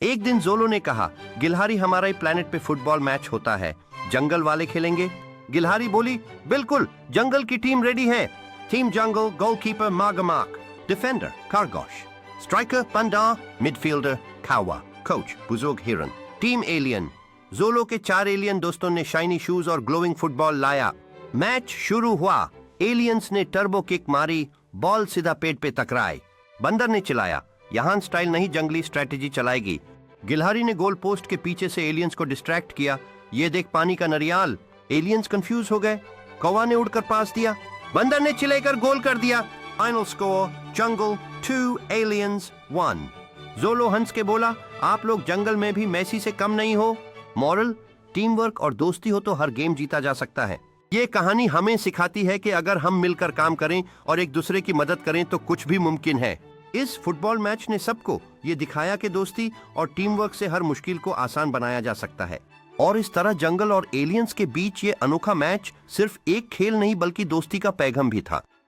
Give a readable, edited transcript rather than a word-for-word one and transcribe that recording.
एक दिन जोलो ने कहा, गिलहारी हमारे प्लेनेट पे फुटबॉल मैच होता है, जंगल वाले खेलेंगे? गिलहारी बोली, बिल्कुल, जंगल की टीम रेडी है। टीम जंगल, गोलकीपर मागमाक, डिफेंडर खरगोश, स्ट्राइकर पंडा, मिडफील्डर कावा, कोच बुजुर्ग हिरन। टीम एलियन, जोलो के 4 एलियन दोस्तों ने शाइनी शूज और ग्लोइंग फुटबॉल लाया। मैच शुरू हुआ। एलियंस ने टर्बो किक मारी, बॉल सीधा पेट पे टकराई। बंदर ने चिल्लाया, यहाँ स्टाइल नहीं, जंगली स्ट्रेटेजी चलाएगी। गिलहारी ने गोल पोस्ट के पीछे से एलियंस को डिस्ट्रैक्ट किया। ये देख पानी का नरियाल। एलियंस कंफ्यूज हो गए। कौवा ने उड़कर पास दिया, बंदर ने चिल्लाकर गोल कर दिया। फाइनल स्कोर जंगल 2 एलियंस 1। जोलो हंस के बोला, आप लोग जंगल में भी मेसी से कम नहीं हो। मॉरल, टीम वर्क और दोस्ती हो तो हर गेम जीता जा सकता है। ये कहानी हमें सिखाती है कि अगर हम मिलकर काम करें और एक दूसरे की मदद करें तो कुछ भी मुमकिन है। इस फुटबॉल मैच ने सबको ये दिखाया कि दोस्ती और टीम वर्क से हर मुश्किल को आसान बनाया जा सकता है। और इस तरह जंगल और एलियंस के बीच ये अनोखा मैच सिर्फ एक खेल नहीं बल्कि दोस्ती का पैगाम भी था।